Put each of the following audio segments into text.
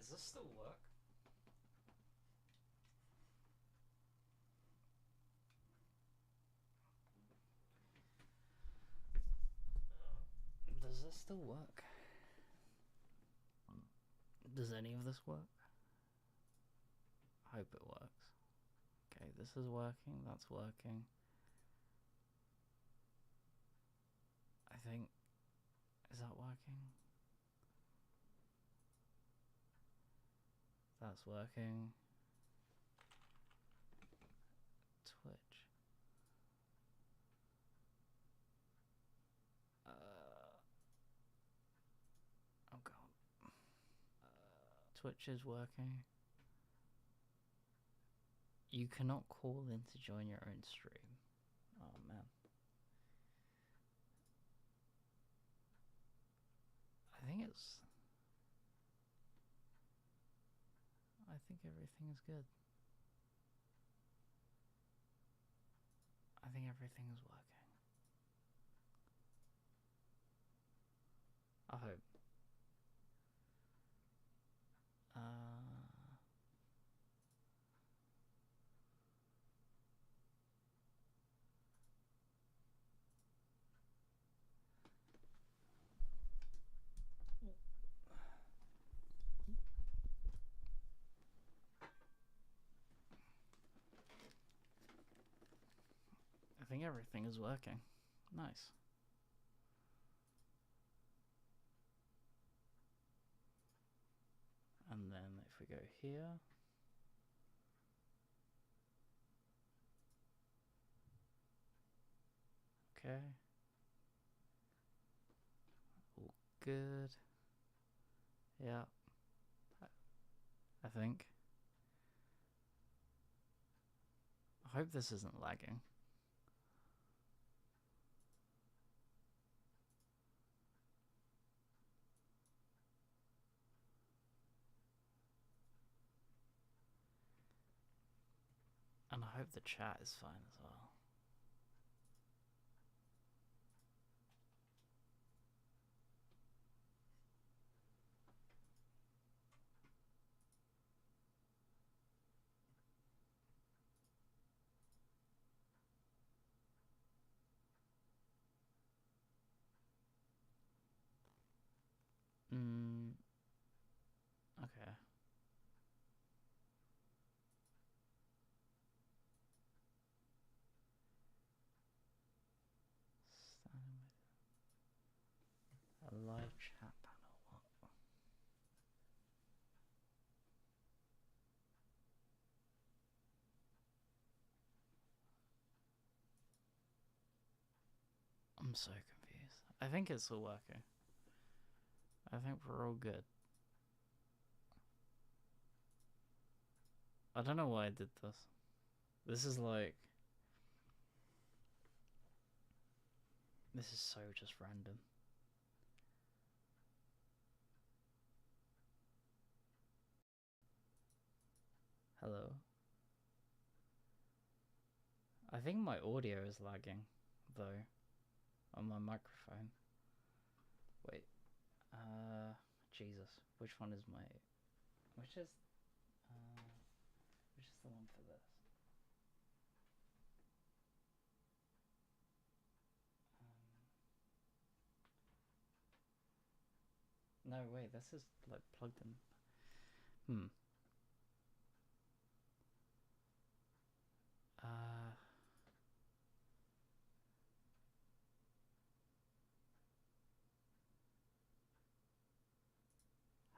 Does this still work? Does this still work? Does any of this work? I hope it works. Okay, this is working, that's working. I think... Is that working? That's working. Twitch. Oh god. Twitch is working. You cannot call in to join your own stream. Oh man. I think everything is good. I think everything is working. I hope. I think everything is working. Nice. And then if we go here, okay, all good. Yeah, I think. I hope this isn't lagging. And I hope the chat is fine as well. Okay. A live chat panel. What? I'm so confused. I think it's all working. I think we're all good. I don't know why I did this. This is like... This is so just random. Hello. I think my audio is lagging, though, on my microphone. Wait. Jesus. Which one is my... Which is the one for this? No, wait, this is, like, plugged in.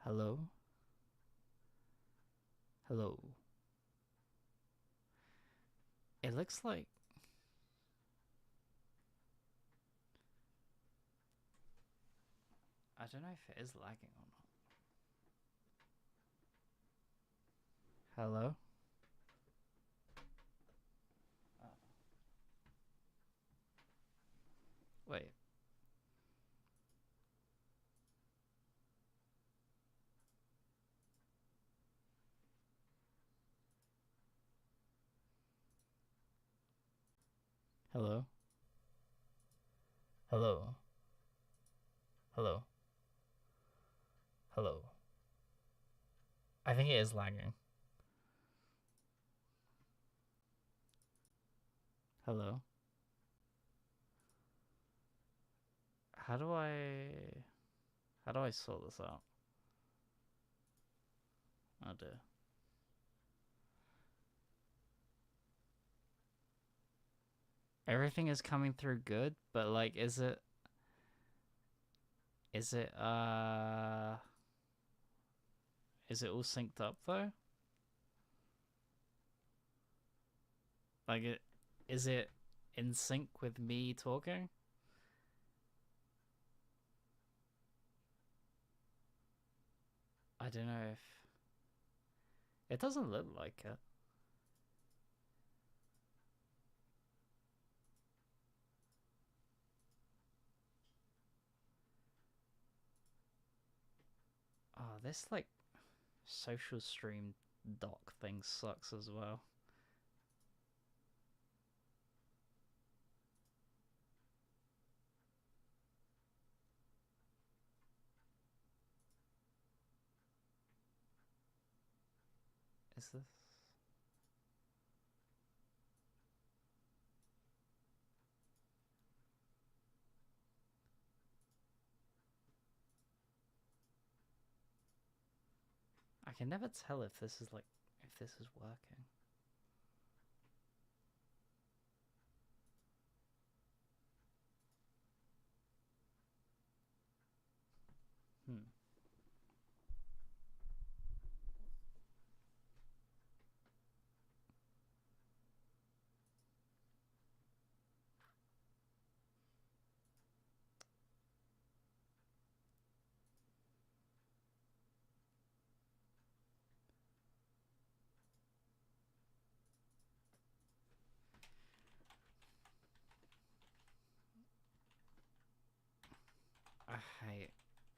Hello? Hello? It looks like... I don't know if it is lagging or not. Hello? Oh. Wait. Hello? Hello? Hello? Hello? I think it is lagging. Hello? How do I sort this out? Oh dear. Everything is coming through good, but like is it is it all synced up though? Like is it in sync with me talking? I don't know if it doesn't look like it. Oh, this like social stream dock thing sucks as well. Is this? I can never tell if this is working. Hmm.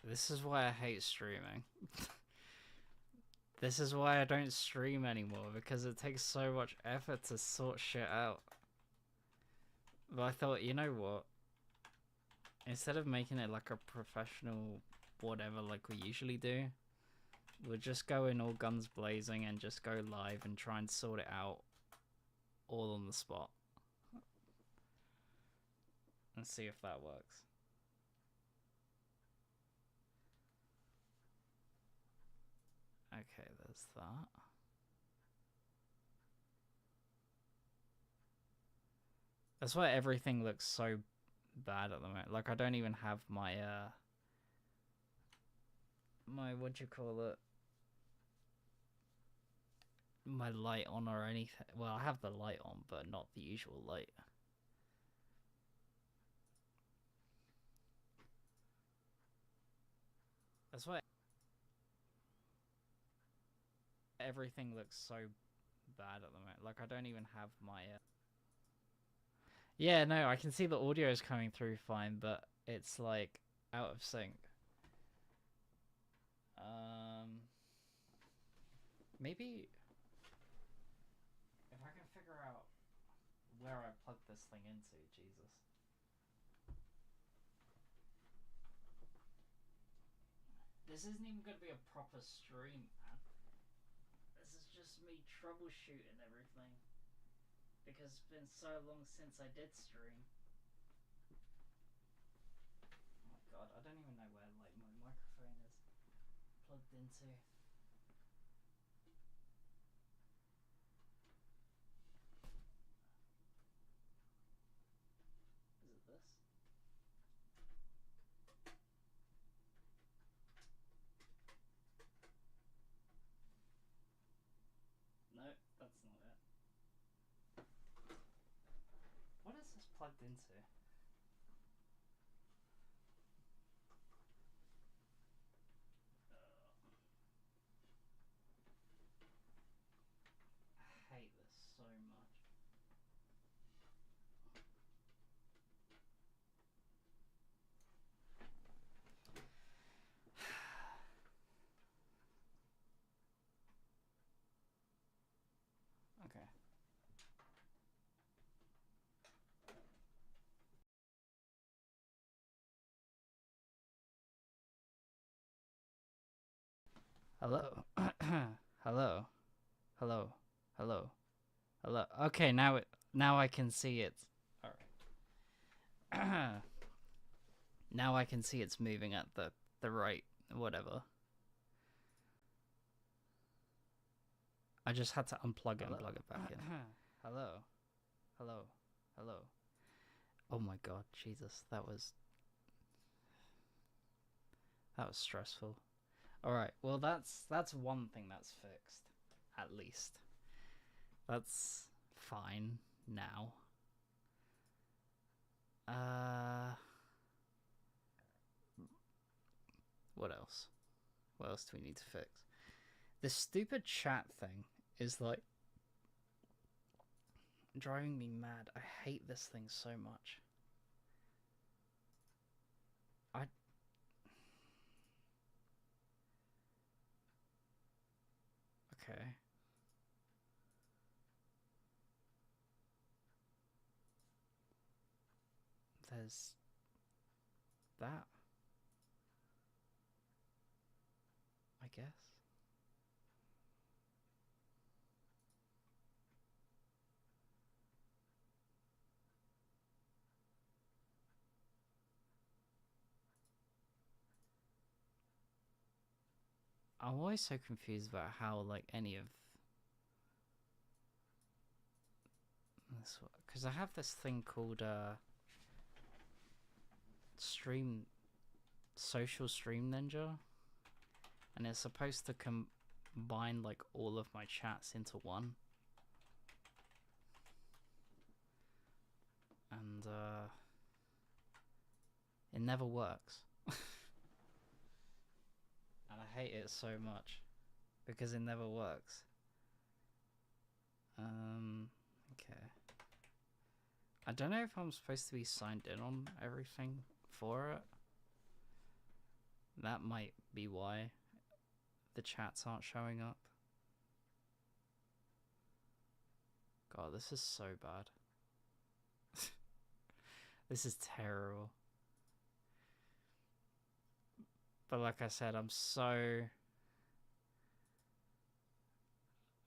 This is why I hate streaming. This is why I don't stream anymore, because it takes so much effort to sort shit out. But I thought, you know what? Instead of making it like a professional whatever like we usually do, we'll just go in all guns blazing and just go live and try and sort it out all on the spot. And see if that works. Okay, there's that. That's why everything looks so bad at the moment. Like I don't even have my what do you call it? My light on or anything. Well, I have the light on, but not the usual light. That's why everything looks so bad at the moment. Like I don't even have my Yeah, no, I can see the audio is coming through fine, but it's like out of sync. Maybe if I can figure out where I plug this thing into, Jesus. This isn't even going to be a proper stream, man. This is just me troubleshooting everything. Because it's been so long since I did stream. Oh my god, I don't even know where like my microphone is plugged into. Is it this? No, that's not it. What is this plugged into? I hate this so much. Okay. Hello. Hello. Hello. Hello. Hello. Okay, now I can see it. All right. Now I can see it's moving at the right whatever. I just had to unplug it and plug it back in. Hello. Hello. Hello. Oh my god, Jesus, that was stressful. All right. Well, that's one thing that's fixed, at least. That's fine now. What else? What else do we need to fix? This stupid chat thing is like driving me mad. I hate this thing so much. Okay. There's that, I guess. I'm always so confused about how, like, any of this, because I have this thing called social stream ninja, and it's supposed to combine like all of my chats into one, and it never works. And I hate it so much because it never works. Okay. I don't know if I'm supposed to be signed in on everything for it. That might be why the chats aren't showing up. God, this is so bad. This is terrible. But like I said, I'm so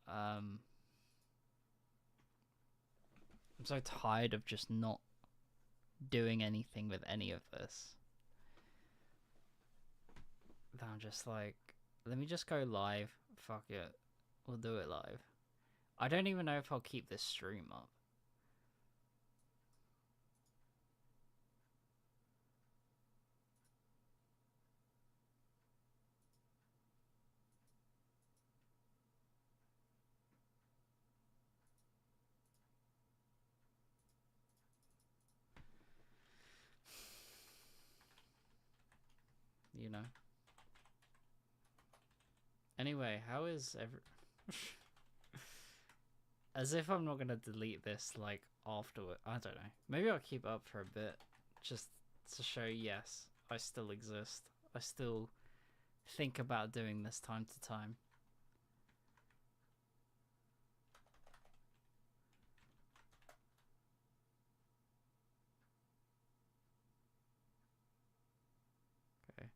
I'm so tired of just not doing anything with any of this that I'm just like, let me just go live. Fuck it. We'll do it live. I don't even know if I'll keep this stream up. You know? Anyway, how is as if I'm not gonna delete this, like, afterward. I don't know. Maybe I'll keep it up for a bit, just to show, yes, I still exist. I still think about doing this time to time. Okay.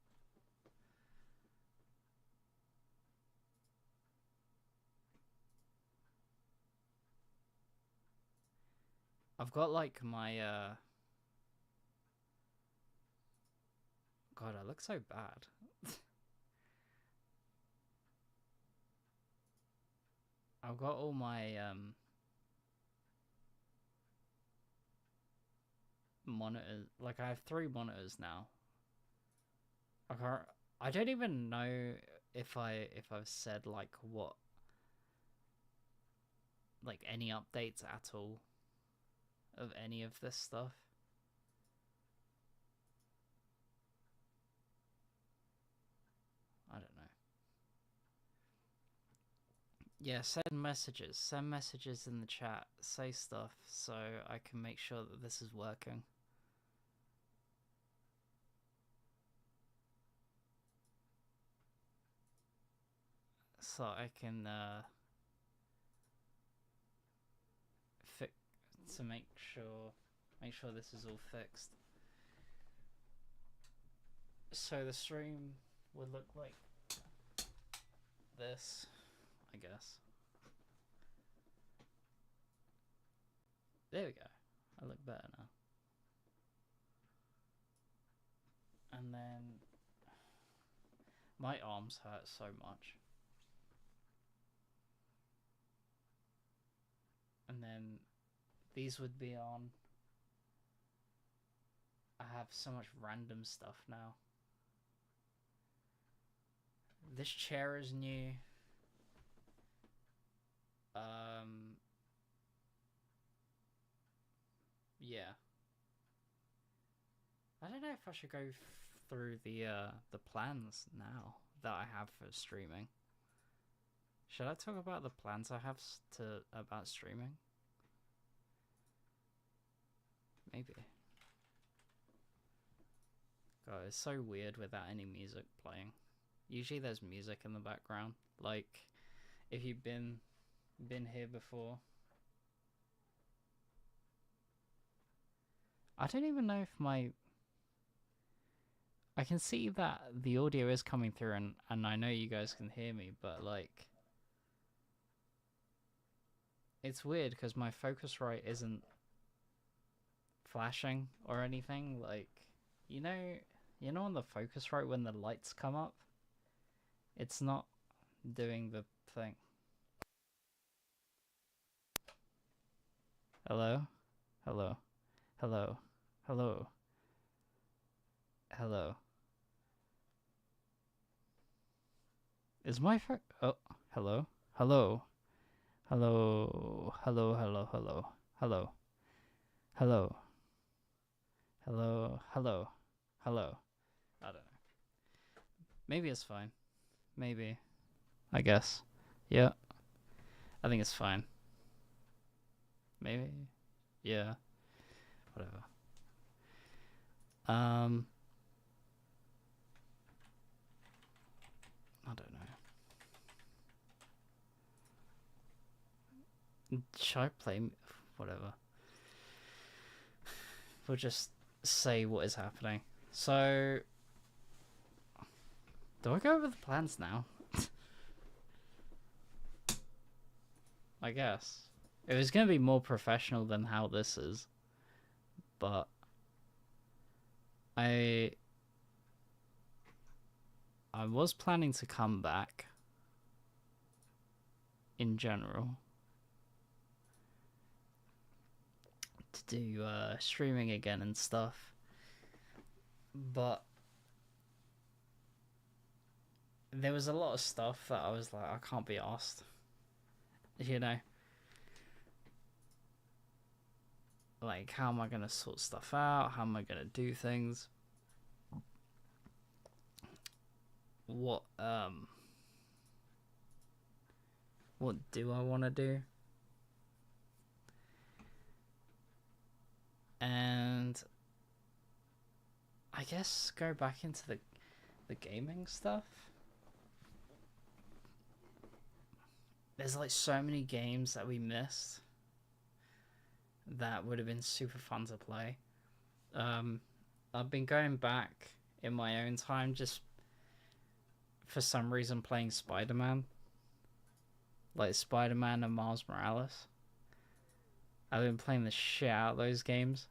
I've got, like, my, God, I look so bad. I've got all my, monitors. Like, I have 3 monitors now. I don't even know if I've said, like, what, like, any updates at all of any of this stuff. I don't know. Yeah, send messages in the chat, say stuff so I can make sure that this is working. So I can make sure this is all fixed. So the stream would look like this, I guess. guess. There we go. I look better now. And then my arms hurt so much. And then these would be on. I have so much random stuff now. This chair is new. Yeah. I don't know if I should go through the plans now that I have for streaming. Should I talk about the plans I have about streaming? Maybe. God, it's so weird without any music playing. Usually there's music in the background. Like, if you've been here before. I don't even know if I can see that the audio is coming through, and I know you guys can hear me, but like, it's weird because my Focusrite isn't flashing or anything. Like, you know on the Focusrite when the lights come up, it's not doing the thing. Hello? Hello? Hello? Hello? Hello? Is my oh, hello? Hello? Hello? Hello? Hello? Hello? Hello? Hello? Hello? Hello? Hello? I don't know. Maybe it's fine. Maybe. I guess. Yeah. I think it's fine. Maybe. Yeah. Whatever. I don't know. Should I play? Whatever. We'll just say what is happening. So, do I go over the plans now? I guess. It was going to be more professional than how this is. But I was planning to come back in general to do streaming again and stuff, but there was a lot of stuff that I was like, I can't be asked, you know, like, how am I gonna sort stuff out, how am I gonna do things, what do I want to do? And I guess go back into the gaming stuff. There's like so many games that we missed that would have been super fun to play. I've been going back in my own time, just for some reason playing Spider-Man. Like Spider-Man and Miles Morales. I've been playing the shit out of those games.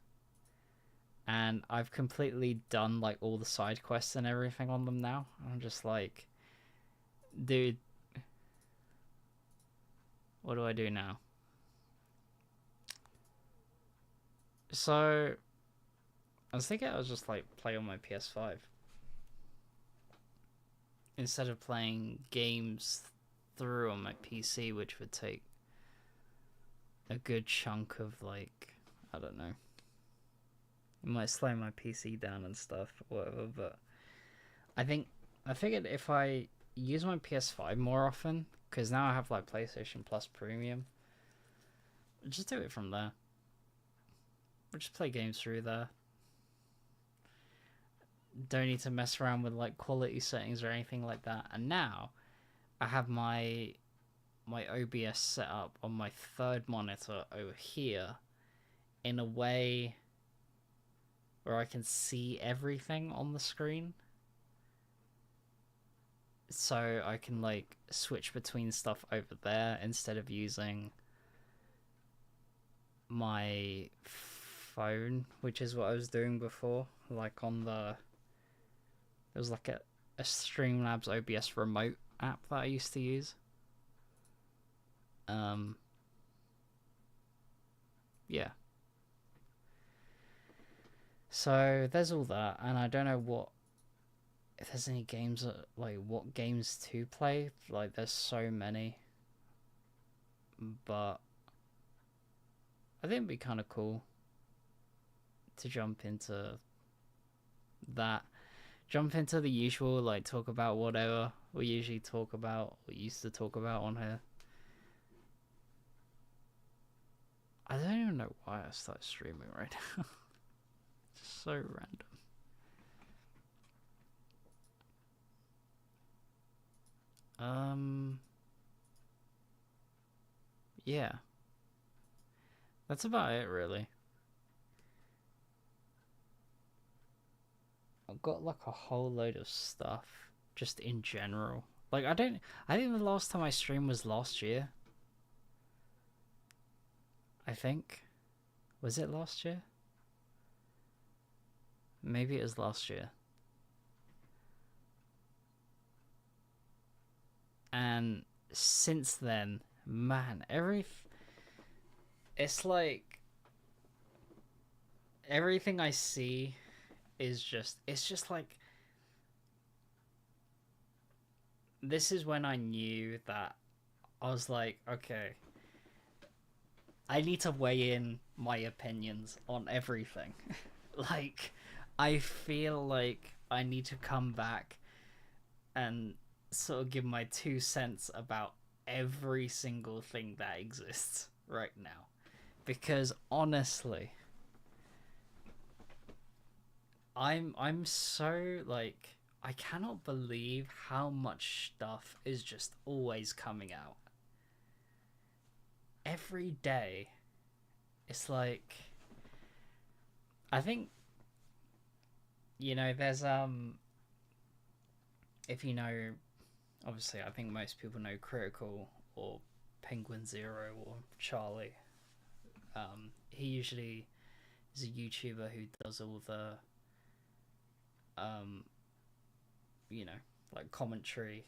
And I've completely done like all the side quests and everything on them now. I'm just like, dude, what do I do now? So, I was thinking I was just like play on my PS5. Instead of playing games through on my PC, which would take a good chunk of like, I don't know. It might slow my PC down and stuff, or whatever, but I figured if I use my PS5 more often, because now I have like PlayStation Plus Premium, just do it from there. We'll just play games through there. Don't need to mess around with like quality settings or anything like that. And now I have my OBS set up on my third monitor over here in a way where I can see everything on the screen. so I can like switch between stuff over there instead of using my phone, which is what I was doing before. Like on there was like a Streamlabs OBS remote app that I used to use. Yeah. So there's all that, and I don't know if there's any games like what games to play. Like there's so many, but I think it'd be kind of cool to jump into that. Jump into the usual, like talk about whatever we usually talk about, or used to talk about on here. I don't even know why I started streaming right now. It's so random. Yeah. That's about it, really. I've got like a whole load of stuff just in general. Like I think the last time I streamed was last year. I think. Was it last year? Maybe it was last year. And since then, man, it's like everything I see is it's just like this is when I knew that I was like, okay, I need to weigh in my opinions on everything. Like, I feel like I need to come back and sort of give my 2 cents about every single thing that exists right now. Because honestly, I'm so like I cannot believe how much stuff is just always coming out. Every day. It's like I think there's if you know, obviously I think most people know Critical or Penguin Zero or Charlie. He usually is a YouTuber who does all the like commentary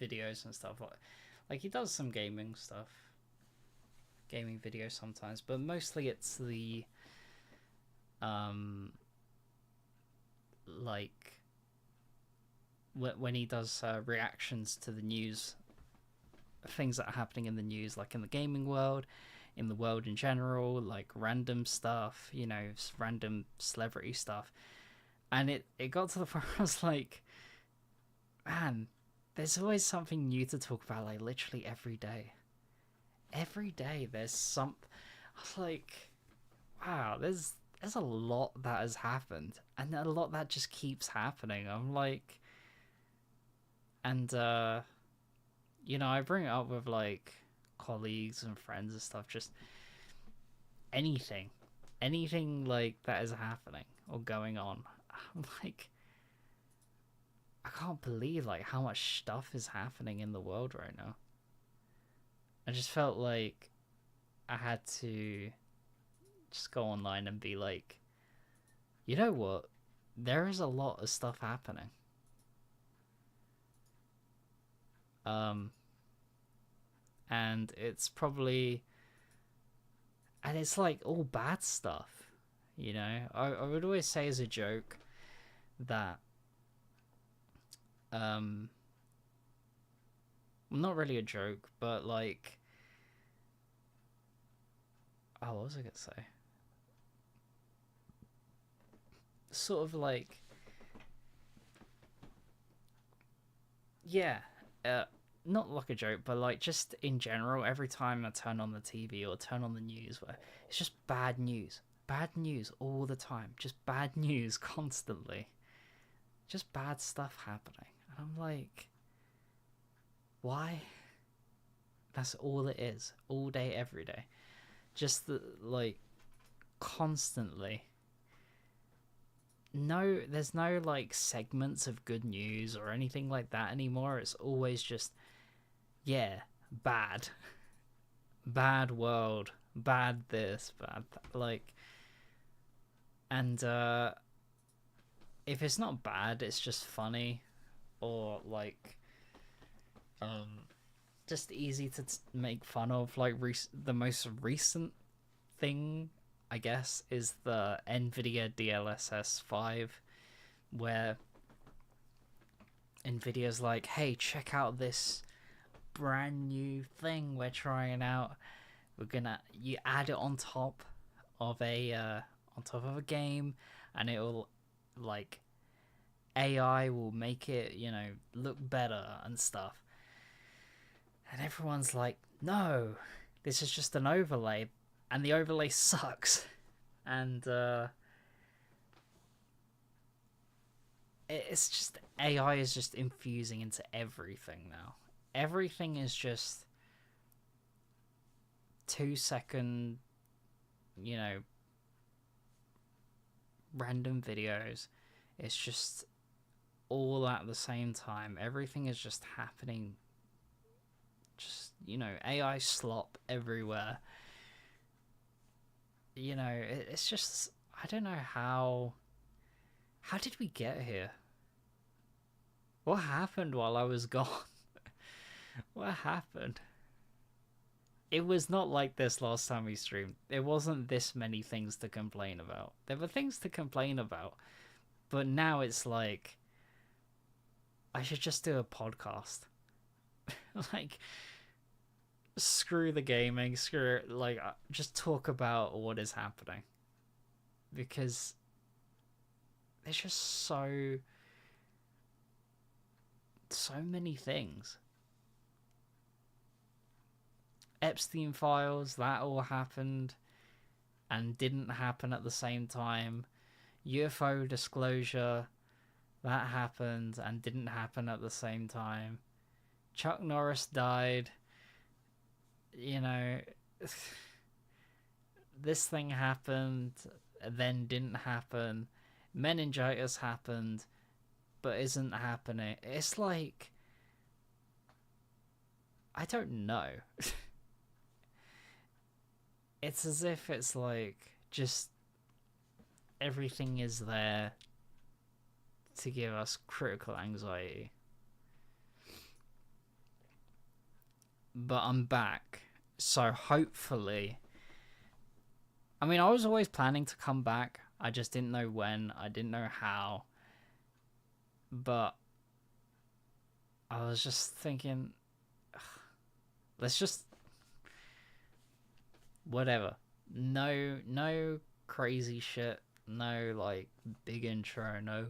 videos and stuff. Like he does some gaming stuff, gaming videos sometimes, but mostly it's the like when he does reactions to the news, things that are happening in the news, like in the gaming world, in the world in general, like random stuff, random celebrity stuff. And it got to the point where I was like, man, there's always something new to talk about, like literally every day. Every day there's something. I was like, wow, there's a lot that has happened, and a lot that just keeps happening. I'm like, and I bring it up with like colleagues and friends and stuff, just anything like that is happening or going on. I'm like, I can't believe like how much stuff is happening in the world right now. I just felt like I had to just go online and be like, you know what? There is a lot of stuff happening. And it's probably, and it's like all bad stuff, I would always say as a joke that, not really a joke, but like, oh, what was I gonna say? Sort of like, yeah, not like a joke, but like just in general, every time I turn on the TV or turn on the news, it's just bad news all the time, just bad news constantly, just bad stuff happening, and I'm like, why? That's all it is, all day, every day, just like constantly. there's no like segments of good news or anything like that anymore. It's always just, yeah, bad. Bad world, bad this, bad like, and if it's not bad, it's just funny, or like, just easy to make fun of. Like the most recent thing, I guess, is the NVIDIA DLSS 5, where NVIDIA's like, hey, check out this brand new thing we're trying out. You add it on top of a game, and it'll like AI will make it, look better and stuff. And everyone's like, no, this is just an overlay, and the overlay sucks. And it's just, AI is just infusing into everything now. Everything is just 2-second, random videos. It's just all at the same time. Everything is just happening. Just, AI slop everywhere. It's just, I don't know how did we get here? What happened while I was gone? What happened? It was not like this last time we streamed. There wasn't this many things to complain about. There were things to complain about, but now it's like, I should just do a podcast. Like, screw the gaming, screw it, like, just talk about what is happening. Because there's just so many things. Epstein files, that all happened and didn't happen at the same time. UFO disclosure, that happened and didn't happen at the same time. Chuck Norris died. This thing happened, then didn't happen. Meningitis happened, but isn't happening. It's like, I don't know. It's as if it's like, just everything is there to give us critical anxiety. But I'm back, so hopefully, I mean, I was always planning to come back. I just didn't know when. I didn't know how. But I was just thinking, let's just, whatever. No crazy shit. No, like, big intro. No,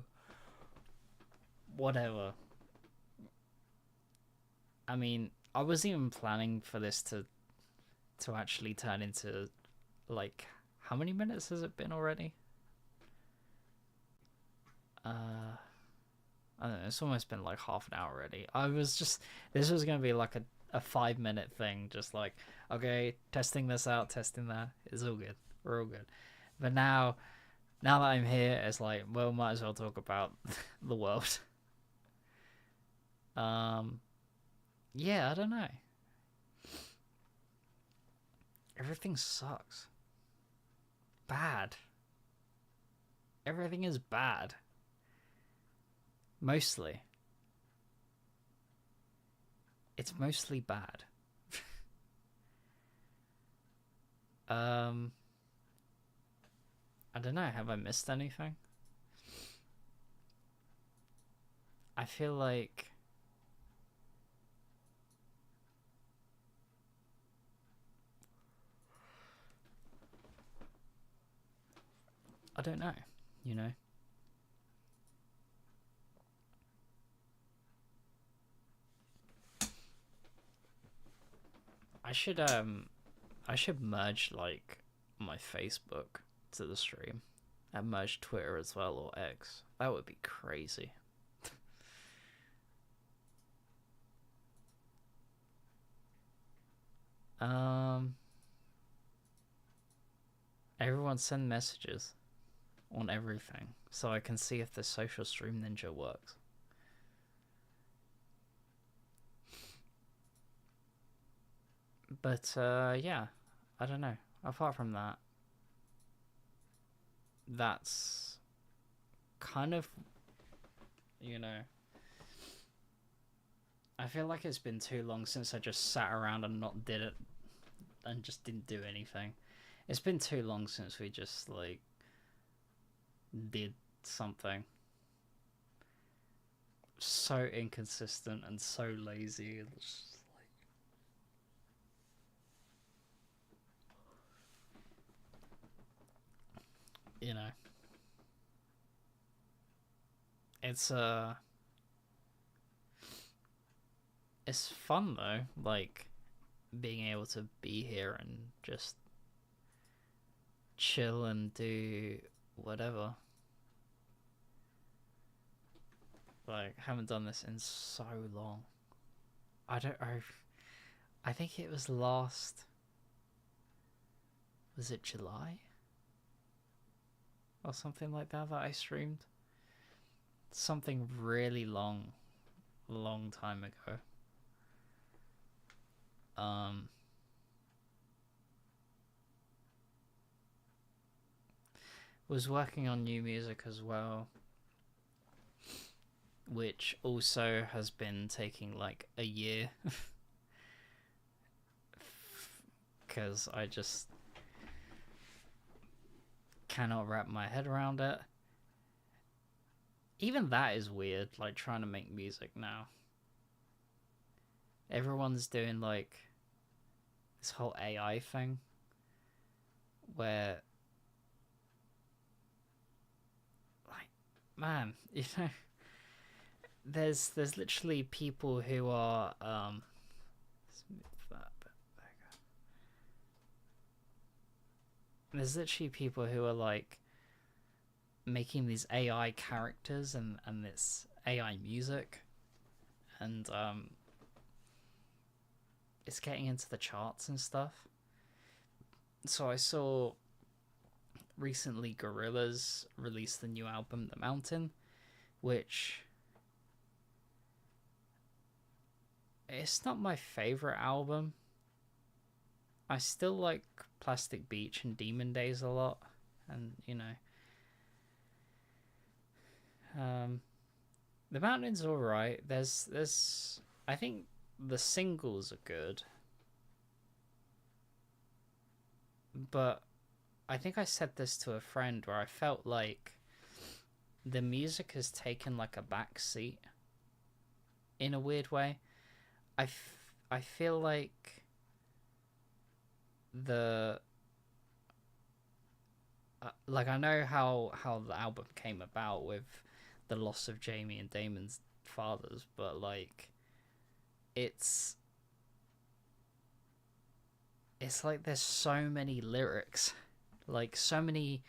whatever. I mean, I was even planning for this to actually turn into, like, how many minutes has it been already? I don't know, it's almost been like half an hour already. This was gonna be like a 5-minute thing, just like, okay, testing this out, testing that. It's all good. We're all good. But now that I'm here, it's like, well, might as well talk about the world. Yeah, I don't know. Everything sucks. Bad. Everything is bad. Mostly. It's mostly bad. I don't know, have I missed anything? I feel like I don't know, I should merge like my Facebook to the stream and merge Twitter as well, or X. That would be crazy. Everyone send messages. on everything, so I can see if the Social Stream Ninja works. But yeah, I don't know. Apart from that, that's kind of, you know, I feel like it's been too long since I just sat around and not did it and just didn't do anything. It's been too long since we just like did something. So inconsistent and so lazy. It's just like, you know, it's fun though, like being able to be here and just chill and do whatever. Like, haven't done this in so long. I don't know. I think it was last. Was it July? Or something like that I streamed? Something really long time ago. Was working on new music as well, which also has been taking like a year because I just cannot wrap my head around it. Even that is weird, like trying to make music now. Everyone's doing like this whole AI thing where, like, man, you know, there's literally people who are there's literally people who are like making these AI characters and this AI music, and it's getting into the charts and stuff. So I saw recently Gorillaz released the new album The Mountain, which it's not my favorite album. I still like Plastic Beach and Demon Days a lot, and you know, The Mountain's alright. There's I think the singles are good, but I think I said this to a friend where I felt like the music has taken like a back seat in a weird way. I feel like the like I know how the album came about with the loss of Jamie and Damon's fathers, but like it's like there's so many lyrics, like so many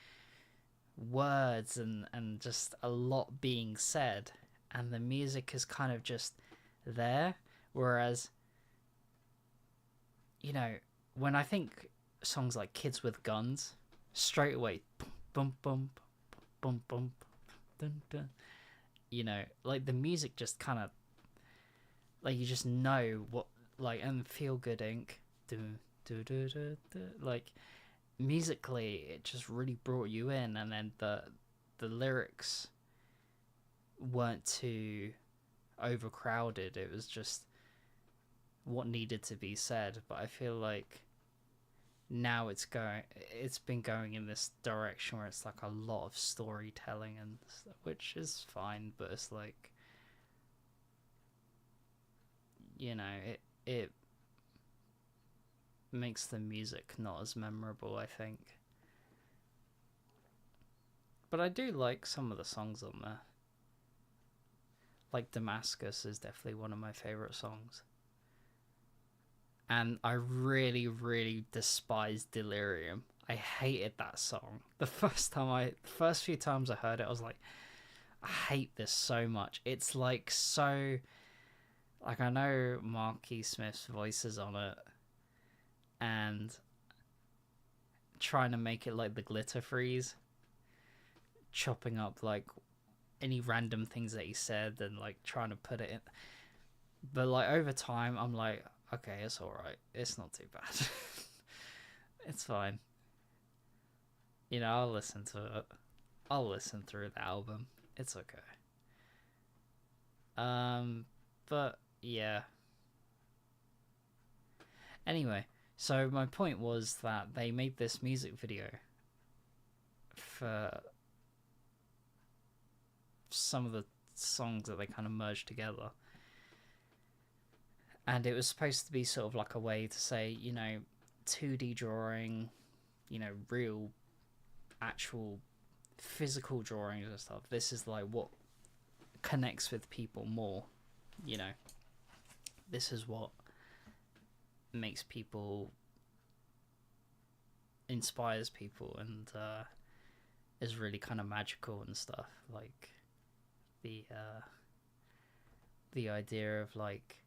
words and just a lot being said, and the music is kind of just there, whereas, you know, when I think songs like Kids with Guns, straight away boom boom boom boom dun, dun, you know, like the music just kind of like you just know what, like, and Feel Good Inc. Like musically it just really brought you in, and then the lyrics weren't too overcrowded. It was just what needed to be said. But I feel like now it's been going in this direction where it's like a lot of storytelling and stuff, which is fine, but it's like, you know, it makes the music not as memorable, I think. But I do like some of the songs on there. Like Damascus is definitely one of my favorite songs. And I really, really despise Delirium. I hated that song. The first few times I heard it, I was like, I hate this so much. It's like so, like, I know Marky Smith's voice is on it, and trying to make it like the Glitter Freeze, chopping up like any random things that he said and like trying to put it in. But like over time, I'm like, okay, it's all right. It's not too bad. It's fine. You know, I'll listen to it. I'll listen through the album. It's okay. But yeah. Anyway, so my point was that they made this music video for some of the songs that they kind of merged together. And it was supposed to be sort of like a way to say, you know, 2D drawing, you know, real, actual physical drawings and stuff. This is like what connects with people more, you know. This is what makes people, inspires people, and is really kind of magical and stuff. Like the idea of like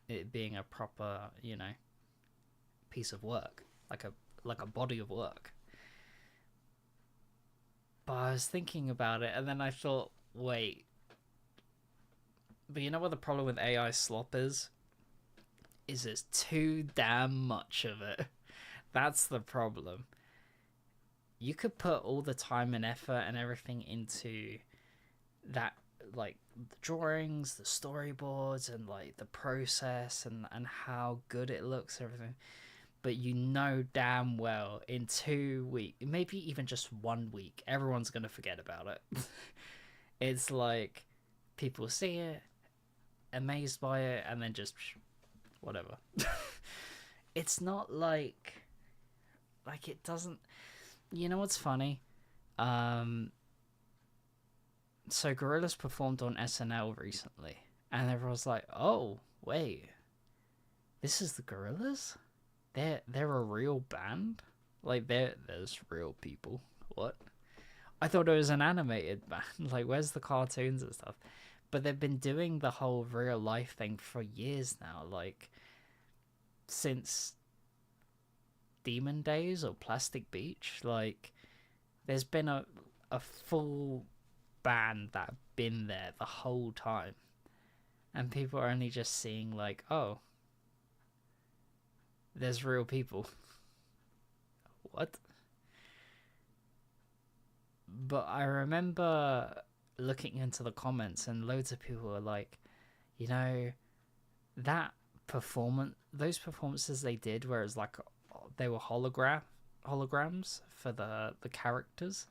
it being a proper, you know, piece of work, like a body of work. But I was thinking about it, and then I thought, wait, but you know what the problem with AI slop is? Is there's too damn much of it. That's the problem. You could put all the time and effort and everything into that, like the drawings, the storyboards, and like the process and how good it looks, everything. But you know damn well in 2 weeks, maybe even just 1 week, everyone's gonna forget about it. It's like people see it, amazed by it, and then just whatever. It's not like it doesn't. You know what's funny? So Gorillaz performed on SNL recently, and everyone's like, "Oh, wait, this is the Gorillaz? They're a real band? Like there's real people? What? I thought it was an animated band. Like, where's the cartoons and stuff?" But they've been doing the whole real life thing for years now, like since Demon Days or Plastic Beach. Like, there's been a full band that have been there the whole time, and people are only just seeing like, oh, there's real people. What? But I remember looking into the comments, and loads of people were like, you know, that those performances they did, where it's like they were holograms for the characters,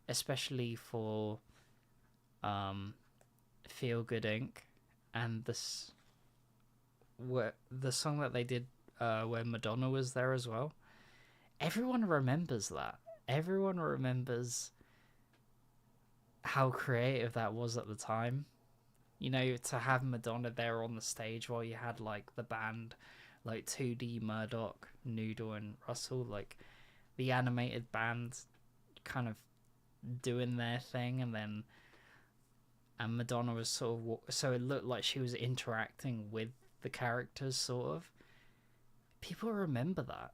especially for Feel Good Inc. and this where the song that they did where Madonna was there as well. Everyone remembers that. Everyone remembers how creative that was at the time. You know, to have Madonna there on the stage while you had like the band, like 2D Murdoch, Noodle, and Russell, like the animated band kind of doing their thing, and Madonna was sort of, so it looked like she was interacting with the characters, sort of. People remember that.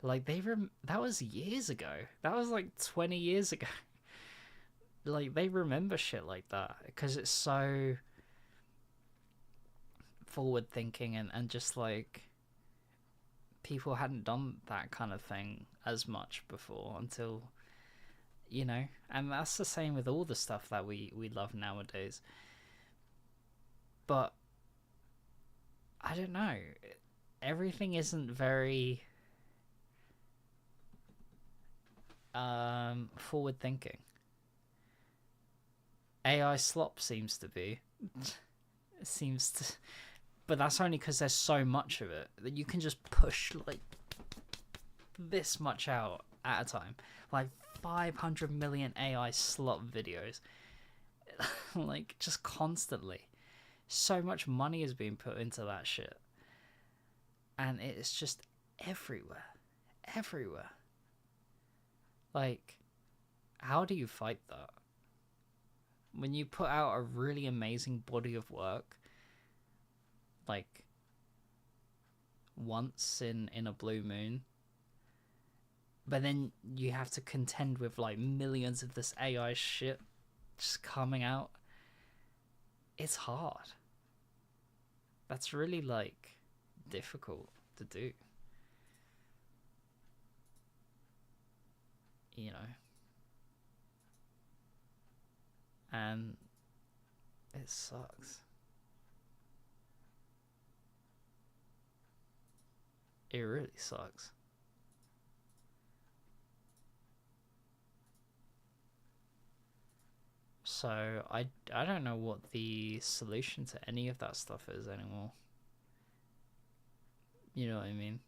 Like, that was years ago. That was like 20 years ago. Like, they remember shit like that because it's so forward thinking, and just like people hadn't done that kind of thing as much before until, you know. And that's the same with all the stuff that we love nowadays. But I don't know, everything isn't very forward thinking. AI slop seems to be. It seems to, but that's only because there's so much of it that you can just push like this much out at a time, like 500 million AI slop videos, like just constantly. So much money is being put into that shit, and it's just everywhere. Like, how do you fight that? When you put out a really amazing body of work, like once in a blue moon, But then you have to contend with like millions of this AI shit just coming out. It's hard. That's really like difficult to do. You know? And it sucks. It really sucks. So I don't know what the solution to any of that stuff is anymore. You know what I mean?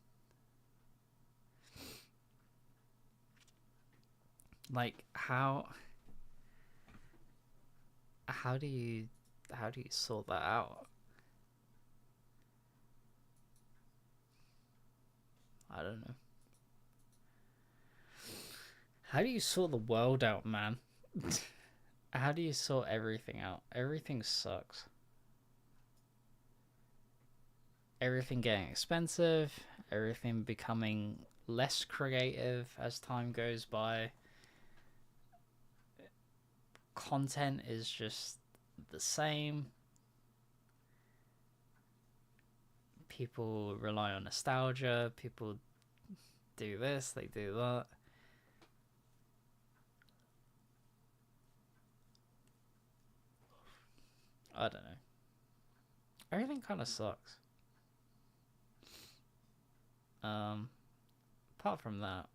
Like how do you sort that out? I don't know. How do you sort the world out, man? How do you sort everything out? Everything sucks. Everything getting expensive, everything becoming less creative as time goes by. Content is just the same. People rely on nostalgia. People do this, they do that. I don't know. Everything kind of sucks. Apart from that,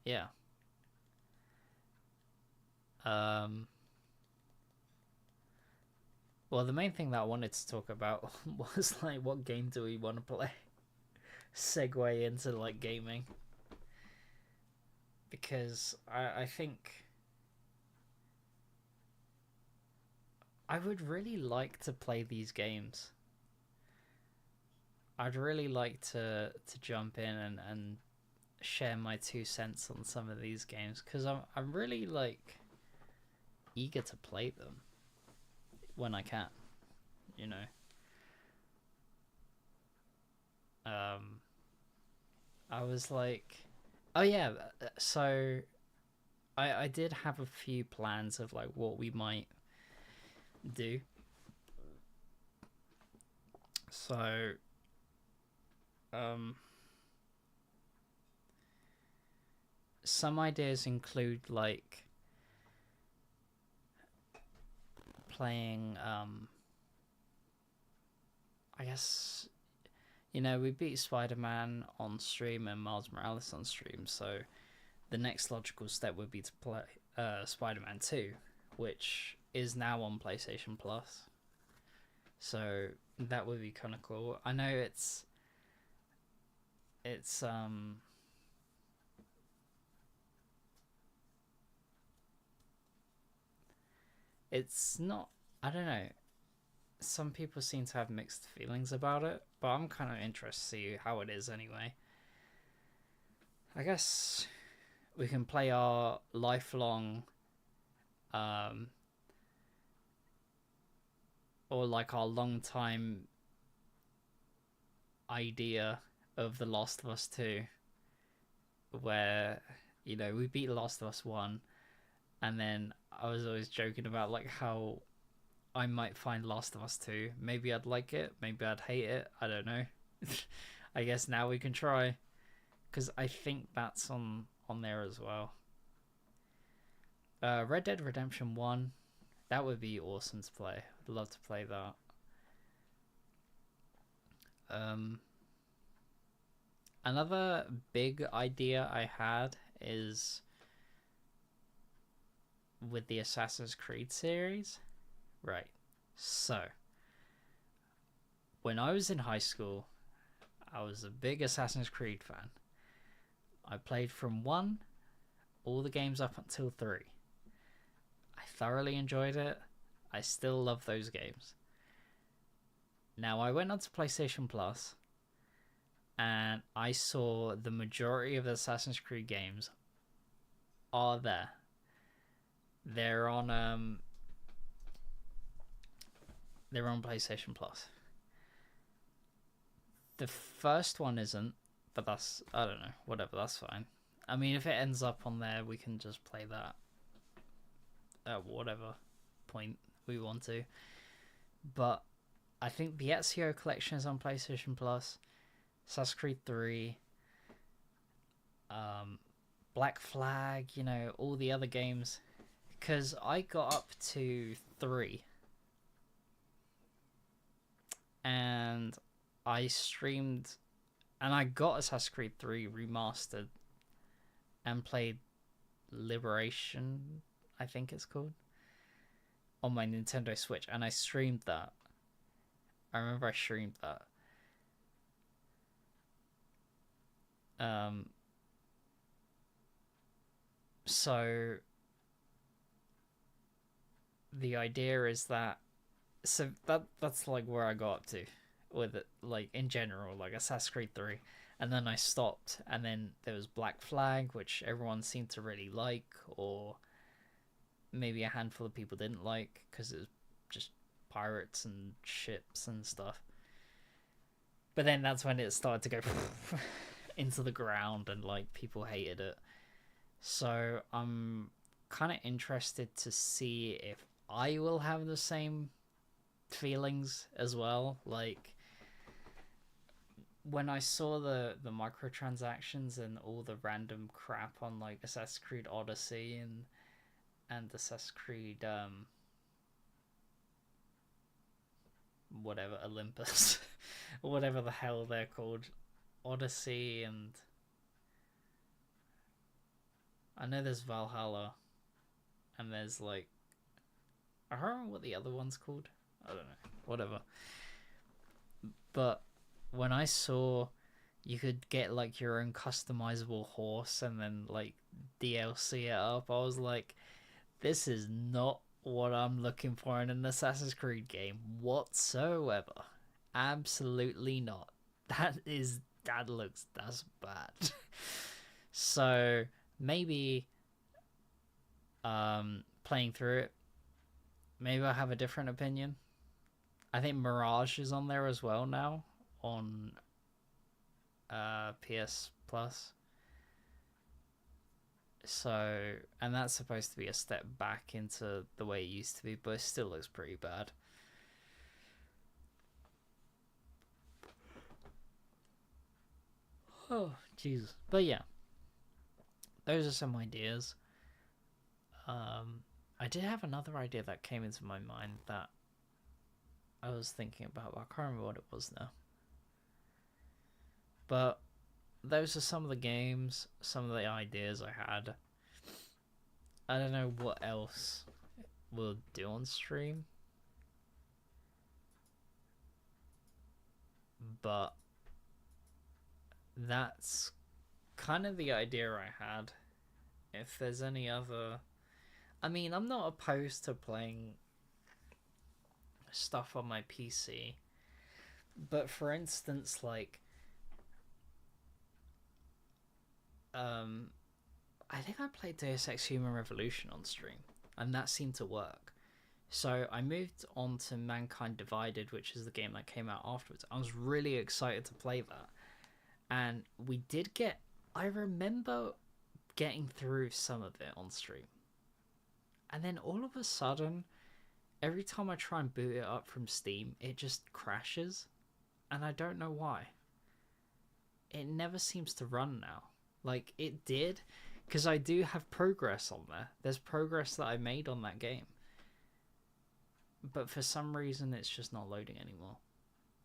yeah. Well, the main thing that I wanted to talk about was like, what game do we want to play? Segue into like gaming, because I think I would really like to play these games. I'd really like to jump in and share my 2 cents on some of these games, because I'm really like eager to play them when I can, you know. I was like, oh yeah, so I did have a few plans of like what we might do. So some ideas include like playing I guess, you know, we beat Spider-Man on stream and Miles Morales on stream, so the next logical step would be to play Spider-Man 2, which is now on PlayStation Plus. So that would be kind of cool. I know it's it's not, I don't know. Some people seem to have mixed feelings about it, but I'm kind of interested to see how it is anyway. I guess we can play our lifelong um or like our long time idea of The Last of Us 2, where, you know, we beat Last of Us 1, and then I was always joking about like how I might find Last of Us 2. Maybe I'd like it, maybe I'd hate it, I don't know. I guess now we can try, because I think that's on there as well. Red Dead Redemption 1, that would be awesome to play. I'd love to play that. Another big idea I had is with the Assassin's Creed series. Right. So, when I was in high school, I was a big Assassin's Creed fan. I played from 1 all the games up until 3. I thoroughly enjoyed it. I still love those games. Now, I went onto PlayStation Plus, and I saw the majority of the Assassin's Creed games are there. They're on PlayStation Plus. The first one isn't, But that's, I don't know, whatever, that's fine. I mean, if it ends up on there, we can just play that at whatever point we want to. But I think the Ezio collection is on PlayStation Plus. Assassin's Creed 3, Black Flag, you know, all the other games. Because I got up to 3. And I streamed, and I got Assassin's Creed 3 remastered and played Liberation, I think it's called, on my Nintendo Switch, and I streamed that. I remember I streamed that. So the idea is that, so that's like where I got up to with it, like in general, like Assassin's Creed 3, and then I stopped, and then there was Black Flag, which everyone seemed to really like, or maybe a handful of people didn't like because it was just pirates and ships and stuff. But then that's when it started to go into the ground, and like people hated it. So I'm kind of interested to see if I will have the same feelings as well. Like when I saw the microtransactions and all the random crap on like Assassin's Creed Odyssey and Assassin's Creed whatever, Olympus whatever the hell they're called, Odyssey, and I know there's Valhalla, and there's like, I don't remember what the other one's called. I don't know. Whatever. But when I saw you could get like your own customizable horse and then like DLC it up, I was like, this is not what I'm looking for in an Assassin's Creed game whatsoever. Absolutely not. That's bad. So maybe playing through it, maybe I have a different opinion. I think Mirage is on there as well now on PS Plus. So, and that's supposed to be a step back into the way it used to be, but it still looks pretty bad. Oh, Jesus. But yeah, those are some ideas. I did have another idea that came into my mind that I was thinking about, but I can't remember what it was now. But those are some of the games, some of the ideas I had. I don't know what else we'll do on stream, but that's kind of the idea I had. If there's any other, I mean, I'm not opposed to playing stuff on my PC, but for instance, like I think I played Deus Ex Human Revolution on stream, and that seemed to work. So I moved on to Mankind Divided, which is the game that came out afterwards. I was really excited to play that, and we did get, I remember getting through some of it on stream, and then all of a sudden, every time I try and boot it up from Steam, it just crashes, and I don't know why. It never seems to run now. Like, it did, because I do have progress on there. There's progress that I made on that game. But for some reason, it's just not loading anymore.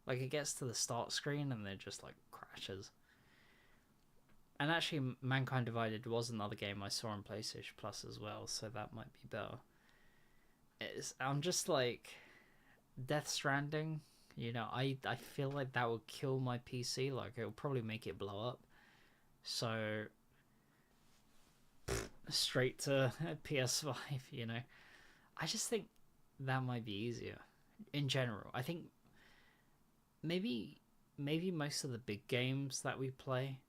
Like, it gets to the start screen and it just, like, crashes. And actually, Mankind Divided was another game I saw on PlayStation Plus as well, so that might be better. I'm just, like, Death Stranding, you know, I feel like that would kill my PC. Like, it will probably make it blow up. So straight to PS5, you know. I just think that might be easier in general. I think maybe most of the big games that we play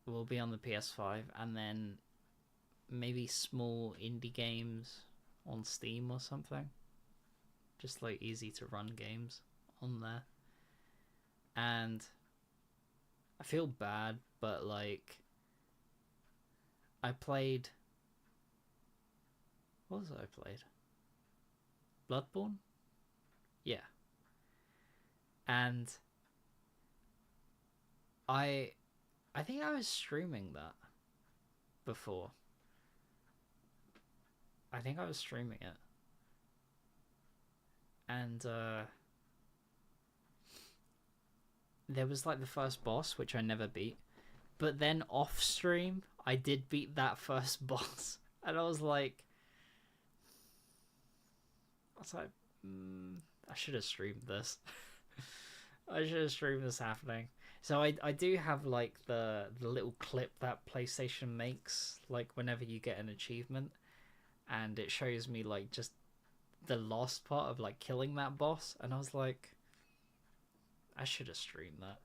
will be on the PS5, and then maybe small indie games on Steam or something. Just like easy to run games on there. and I feel bad, but like I played. What was it I played? Bloodborne? Yeah. And I think I was streaming that before. I think I was streaming it. And there was like the first boss, which I never beat. But then off stream, I did beat that first boss. And I was like, I should have streamed this. I should have streamed this happening. So I do have like the little clip that PlayStation makes, like whenever you get an achievement, and it shows me like just the last part of like killing that boss, and I was like, I should have streamed that,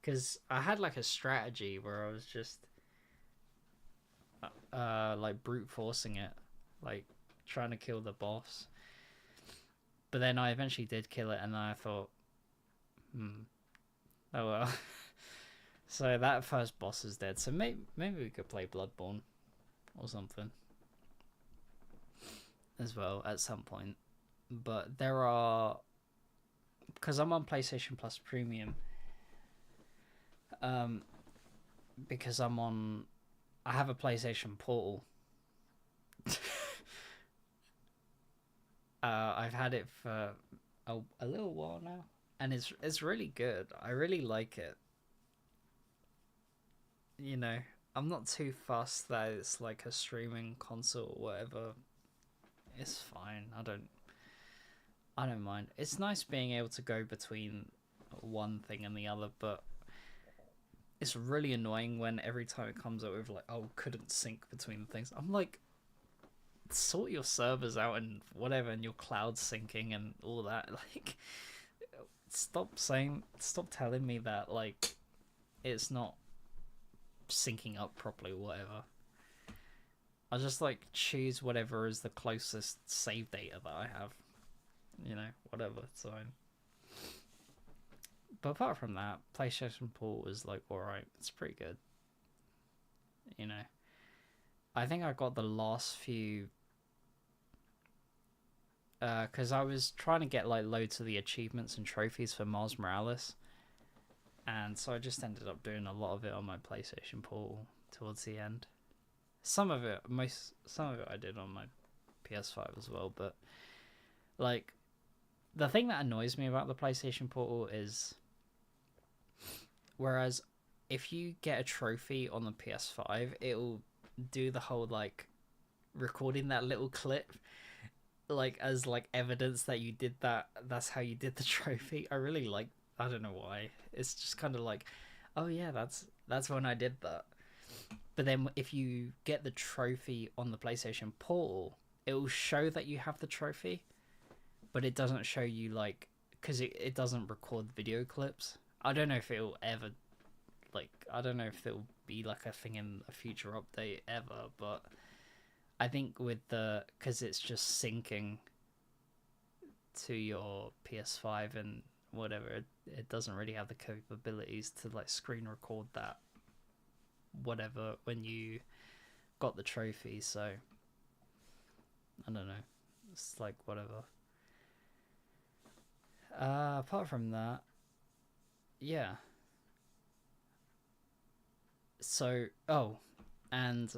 because I had like a strategy where I was just like brute forcing it, like trying to kill the boss. But then I eventually did kill it, and then I thought, oh well. So that first boss is dead. So maybe we could play Bloodborne or something as well at some point. But there are, because I'm on PlayStation Plus Premium, because I have a PlayStation Portal. I've had it for a little while now, and it's really good. I really like it. You know, I'm not too fussed that it's like a streaming console or whatever. It's fine. I don't mind. It's nice being able to go between one thing and the other, but it's really annoying when every time it comes up with like, oh, couldn't sync between things. I'm like, sort your servers out and whatever, and your cloud syncing and all that. Like, stop telling me that like it's not syncing up properly or whatever. I'll just like choose whatever is the closest save data that I have. You know, whatever, it's fine. But apart from that, PlayStation Portal is like alright. It's pretty good. You know, I think I got the last few because I was trying to get like loads of the achievements and trophies for Miles Morales, and so I just ended up doing a lot of it on my PlayStation Portal towards the end. Some of it I did on my PS5 as well, but like the thing that annoys me about the PlayStation Portal is, whereas if you get a trophy on the PS5, it'll do the whole like recording that little clip like as like evidence that you did that. That's how you did the trophy. I really like. I don't know why. It's just kind of like, oh yeah, that's when I did that. But then if you get the trophy on the PlayStation Portal, it will show that you have the trophy, but it doesn't show you like, because it doesn't record video clips. I don't know if it'll ever like, I don't know if it'll be like a thing in a future update ever, but I think with because it's just syncing to your PS5 and whatever, it doesn't really have the capabilities to like screen record that whatever when you got the trophy. So I don't know, it's like whatever. Apart from that, yeah. So and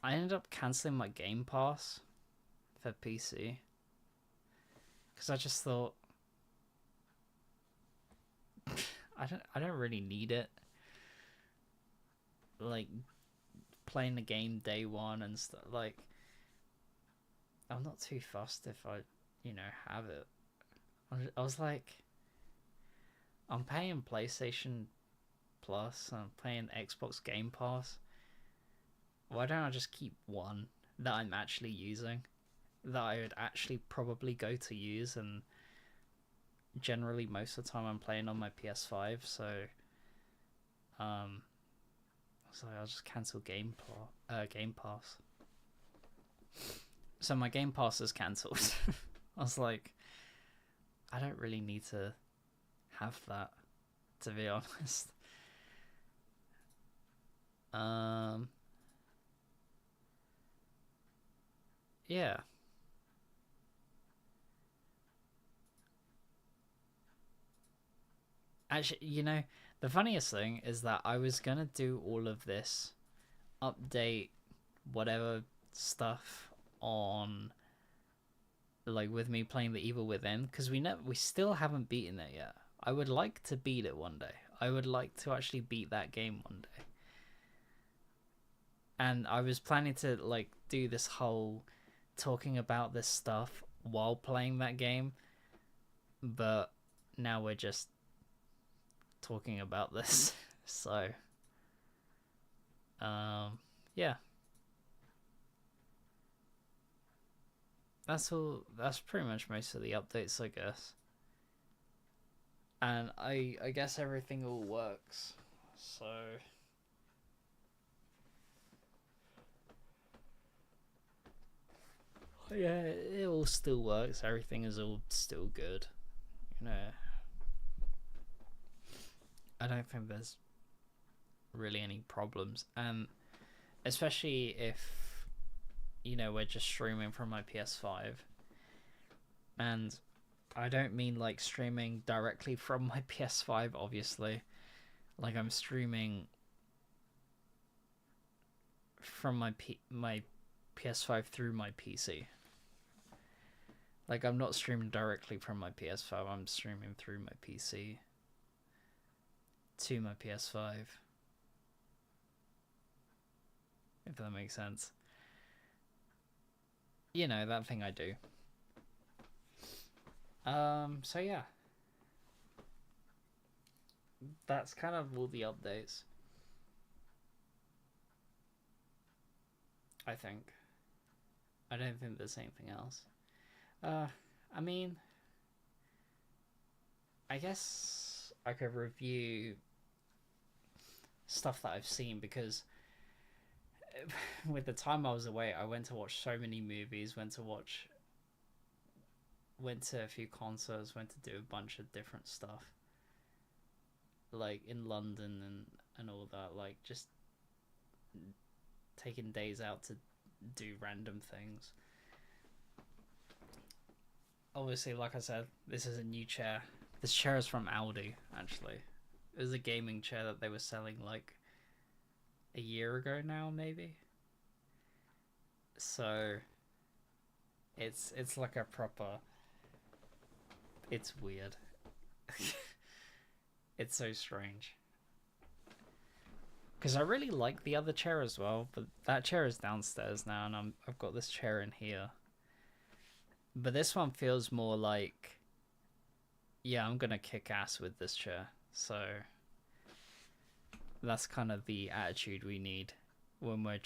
I ended up cancelling my Game Pass for PC because I just thought I don't really need it. Like playing the game day one and stuff. Like I'm not too fussed if I, have it. I was like, I'm paying PlayStation Plus. I'm paying Xbox Game Pass. Why don't I just keep one that I'm actually using, that I would actually probably go to use, and generally most of the time I'm playing on my PS5, so I'll just cancel Game Pass. So my Game Pass is cancelled. I was like, I don't really need to have that, to be honest. Yeah. Actually, the funniest thing is that I was gonna do all of this update, whatever stuff on, like, with me playing The Evil Within, because we still haven't beaten it yet. I would like to beat it one day. I would like to actually beat that game one day. And I was planning to, like, do this whole talking about this stuff while playing that game, but now we're just talking about this. So yeah, that's pretty much most of the updates, I guess. And I guess everything all works, so yeah, it all still works. Everything is all still good. I don't think there's really any problems, and especially if we're just streaming from my PS5, and I don't mean like streaming directly from my PS5, obviously. Like, I'm streaming from my PS5 through my PC. Like, I'm not streaming directly from my PS5, I'm streaming through my PC to my PS5. If that makes sense. That thing I do. So yeah. That's kind of all the updates, I think. I don't think there's anything else. I mean, I guess I could review stuff that I've seen, because with the time I was away, I went to watch so many movies, went to a few concerts, went to do a bunch of different stuff, like in London and all that, like just taking days out to do random things. Obviously, like I said, this is a new chair. This chair is from Aldi, actually. It was a gaming chair that they were selling like a year ago now, maybe. So it's like a proper, it's weird. It's so strange, because I really like the other chair as well, but that chair is downstairs now, and I've got this chair in here. But this one feels more like, yeah, I'm gonna kick ass with this chair. So that's kind of the attitude we need when we're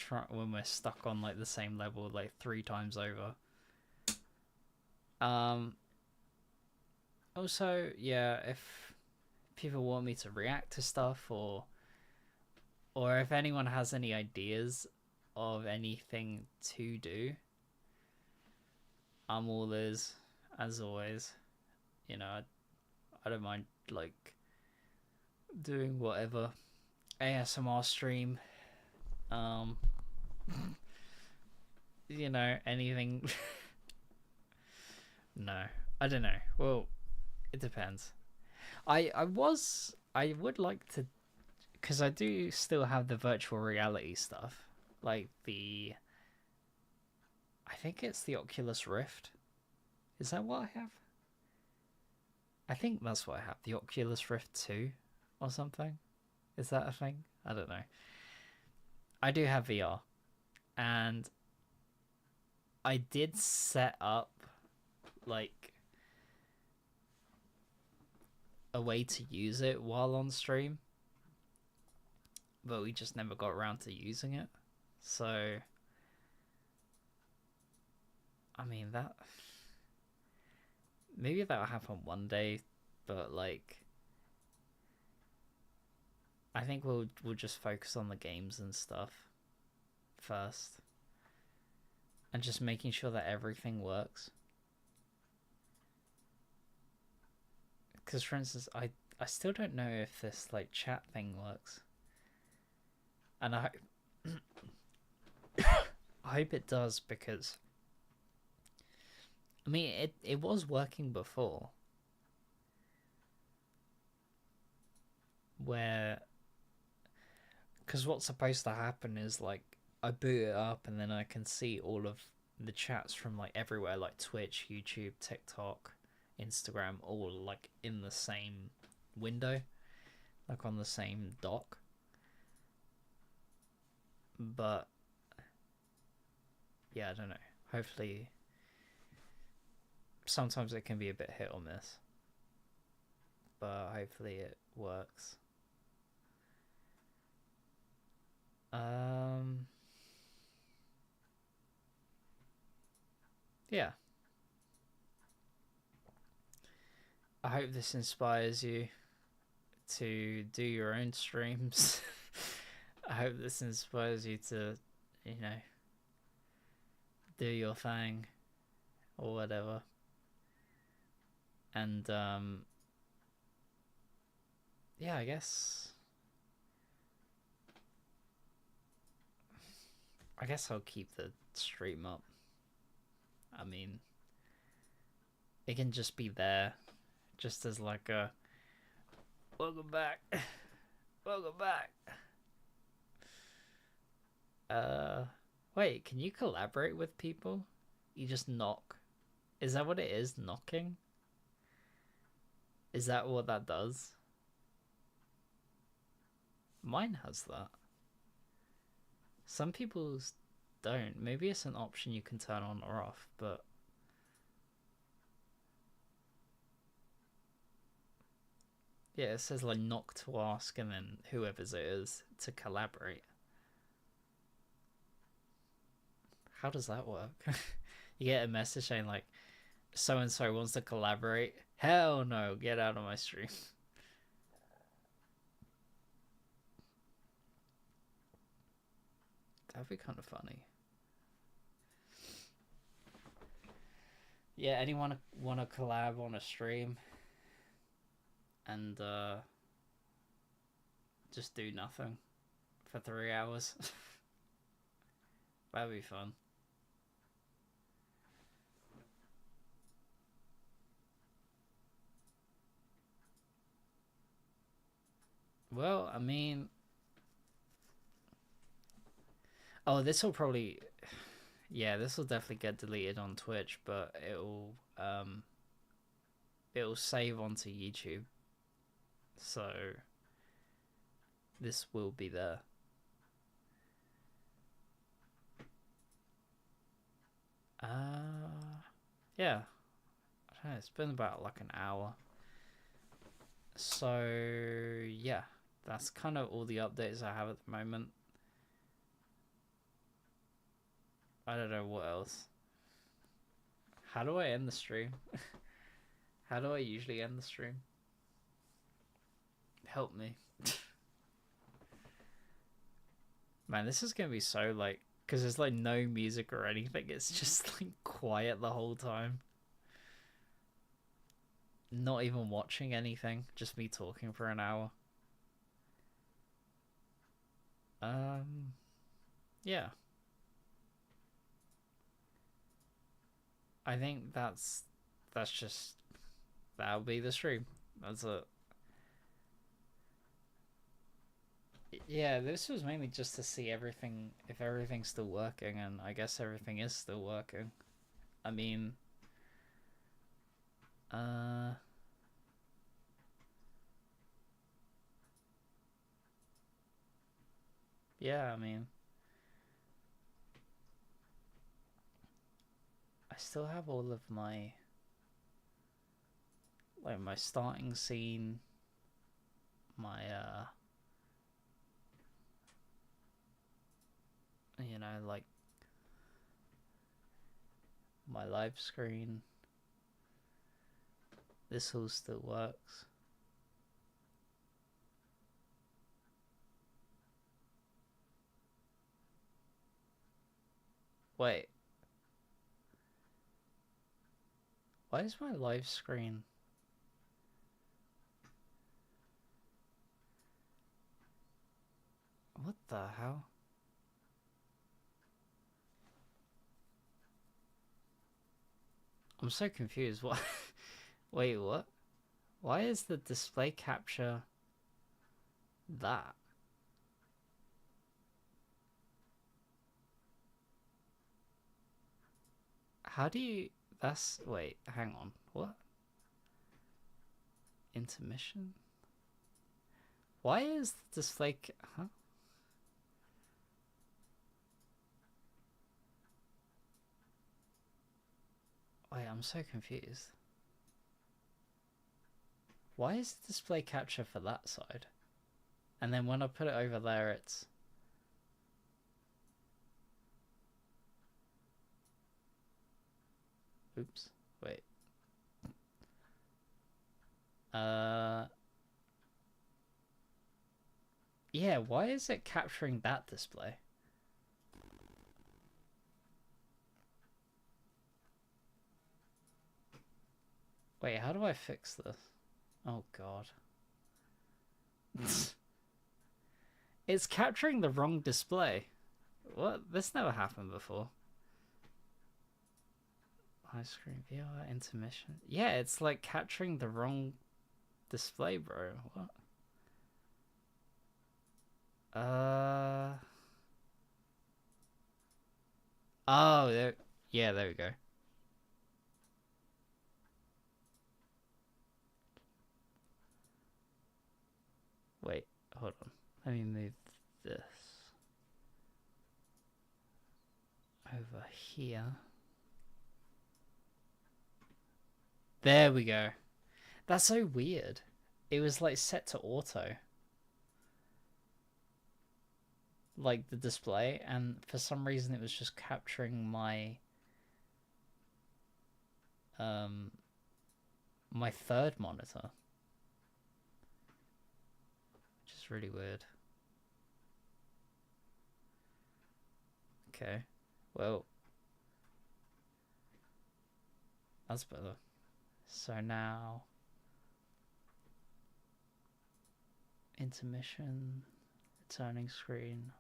stuck on like the same level like 3 times over. Also, yeah, if people want me to react to stuff, or if anyone has any ideas of anything to do, I'm all ears, as always. I don't mind, like, doing whatever. ASMR stream, anything. No, I don't know. Well, it depends. I would like to, because I do still have the virtual reality stuff, like I think it's the Oculus Rift. Is that what I have? I think that's what I have. The Oculus Rift 2 or something. Is that a thing? I don't know. I do have VR. And I did set up, like, a way to use it while on stream, but we just never got around to using it. So, I mean, maybe that'll happen one day, but like, I think we'll just focus on the games and stuff first, and just making sure that everything works. Because for instance, I still don't know if this like chat thing works, and I hope it does, because I mean it was working before, where because what's supposed to happen is like I boot it up and then I can see all of the chats from like everywhere, like Twitch, YouTube, TikTok, Instagram, all like in the same window, like on the same dock. But yeah, I don't know. Hopefully, sometimes it can be a bit hit or miss, but hopefully it works. Yeah. I hope this inspires you to do your own streams. I hope this inspires you to, you know, do your thing or whatever. And yeah, I guess I'll keep the stream up. I mean, it can just be there, just as like a welcome back, welcome back. Wait, can you collaborate with people? You just knock. Is that what it is? Knocking? Is that what that does? Mine has that. Some people's don't. Maybe it's an option you can turn on or off, but yeah, it says like knock to ask and then whoever's it is to collaborate. How does that work? You get a message saying like so and so wants to collaborate. Hell no, get out of my stream. That'd be kind of funny. Yeah, anyone want to collab on a stream and just do nothing for 3 hours? That'd be fun. Well, I mean, oh, this will probably, yeah, this will definitely get deleted on Twitch, but it'll save onto YouTube, so this will be there. Yeah, I don't know, it's been about like an hour, so yeah, that's kind of all the updates I have at the moment. I don't know what else. How do I end the stream? How do I usually end the stream? Help me. Man, this is gonna be so like, because there's like no music or anything, it's just like quiet the whole time. Not even watching anything, just me talking for an hour. Yeah. I think just that'll be the stream. That's it. Yeah, this was mainly just to see everything, if everything's still working, and I guess everything is still working. I mean, yeah, I mean, I still have all of my, like, my starting scene, my, you know, like, my live screen. This all still works. Wait. Why is my live screen... What the hell? I'm so confused. What? Wait, what? Why is the display capture that? How do you... That's... Wait, hang on. What? Intermission? Why is the display... Huh? Wait, I'm so confused. Why is the display capture for that side? And then when I put it over there, it's... Oops. Wait. Yeah, why is it capturing that display? Wait, how do I fix this? Oh god. It's capturing the wrong display. What? This never happened before. High screen VR intermission. Yeah, it's like capturing the wrong display, bro. What? Oh, there... Yeah, there we go. Wait, hold on. Let me move this over here. There we go. That's so weird. It was like set to auto. Like the display, and for some reason it was just capturing my my third monitor. Which is really weird. Okay. Well, that's better. So now intermission, returning screen.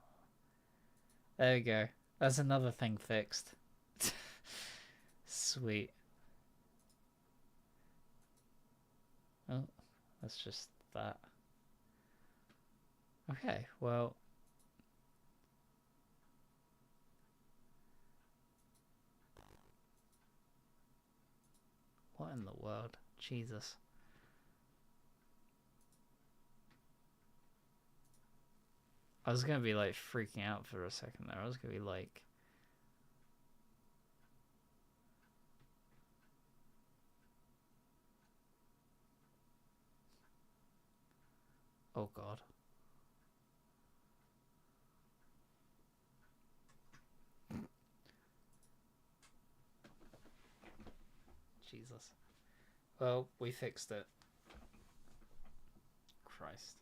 There we go. That's another thing fixed. Sweet. Oh, that's just that. Okay, well. What in the world? Jesus. I was gonna be like freaking out for a second there. I was gonna be like... Oh god. Jesus. Well, we fixed it. Christ.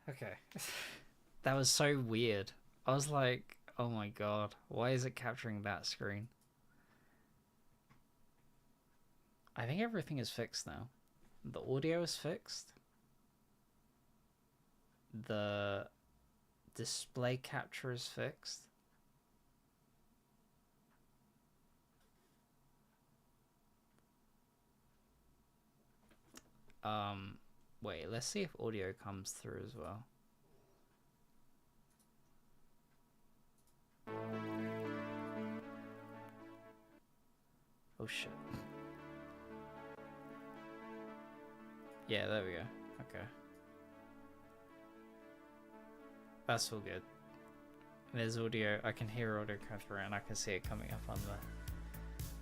Okay. That was so weird. I was like, oh my god, why is it capturing that screen? I think everything is fixed now. The audio is fixed. The display capture is fixed. Wait, let's see if audio comes through as well. Oh shit. Yeah, there we go. Okay. That's all good. There's audio. I can hear audio come through and I can see it coming up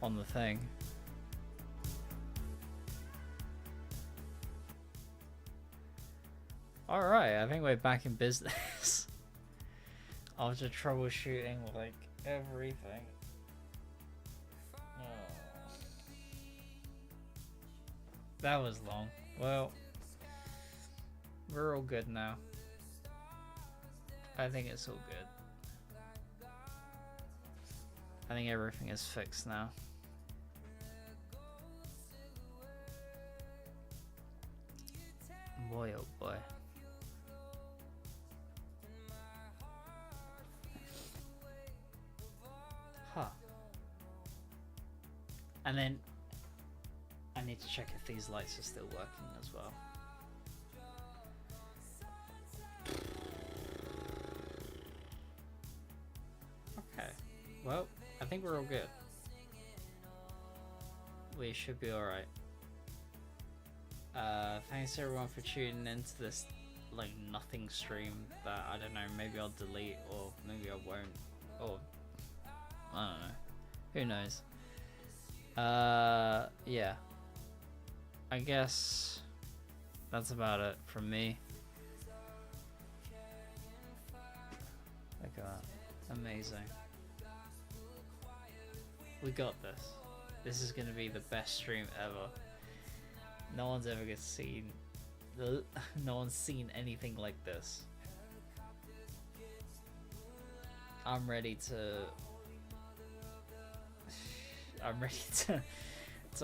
on the thing. Alright, I think we're back in business. After troubleshooting like everything. Oh. That was long. Well, we're all good now. I think it's all good. I think everything is fixed now. Boy, And then I need to check if these lights are still working as well. Okay, well, I think we're all good. We should be alright. Thanks everyone for tuning into this like nothing stream that I don't know, maybe I'll delete or maybe I won't, or I don't know, who knows. Yeah, I guess that's about it from me. Look at that, amazing. We got this. This is gonna be the best stream ever. No one's ever seen, no one's seen anything like this. I'm ready to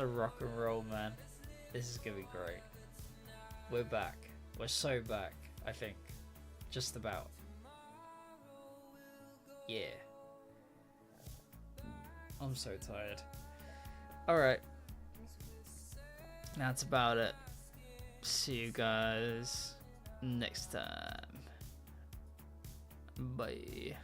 rock and roll, man. This is gonna be great. We're back. We're so back, I think. Just about. Yeah. I'm so tired. Alright. That's about it. See you guys next time. Bye.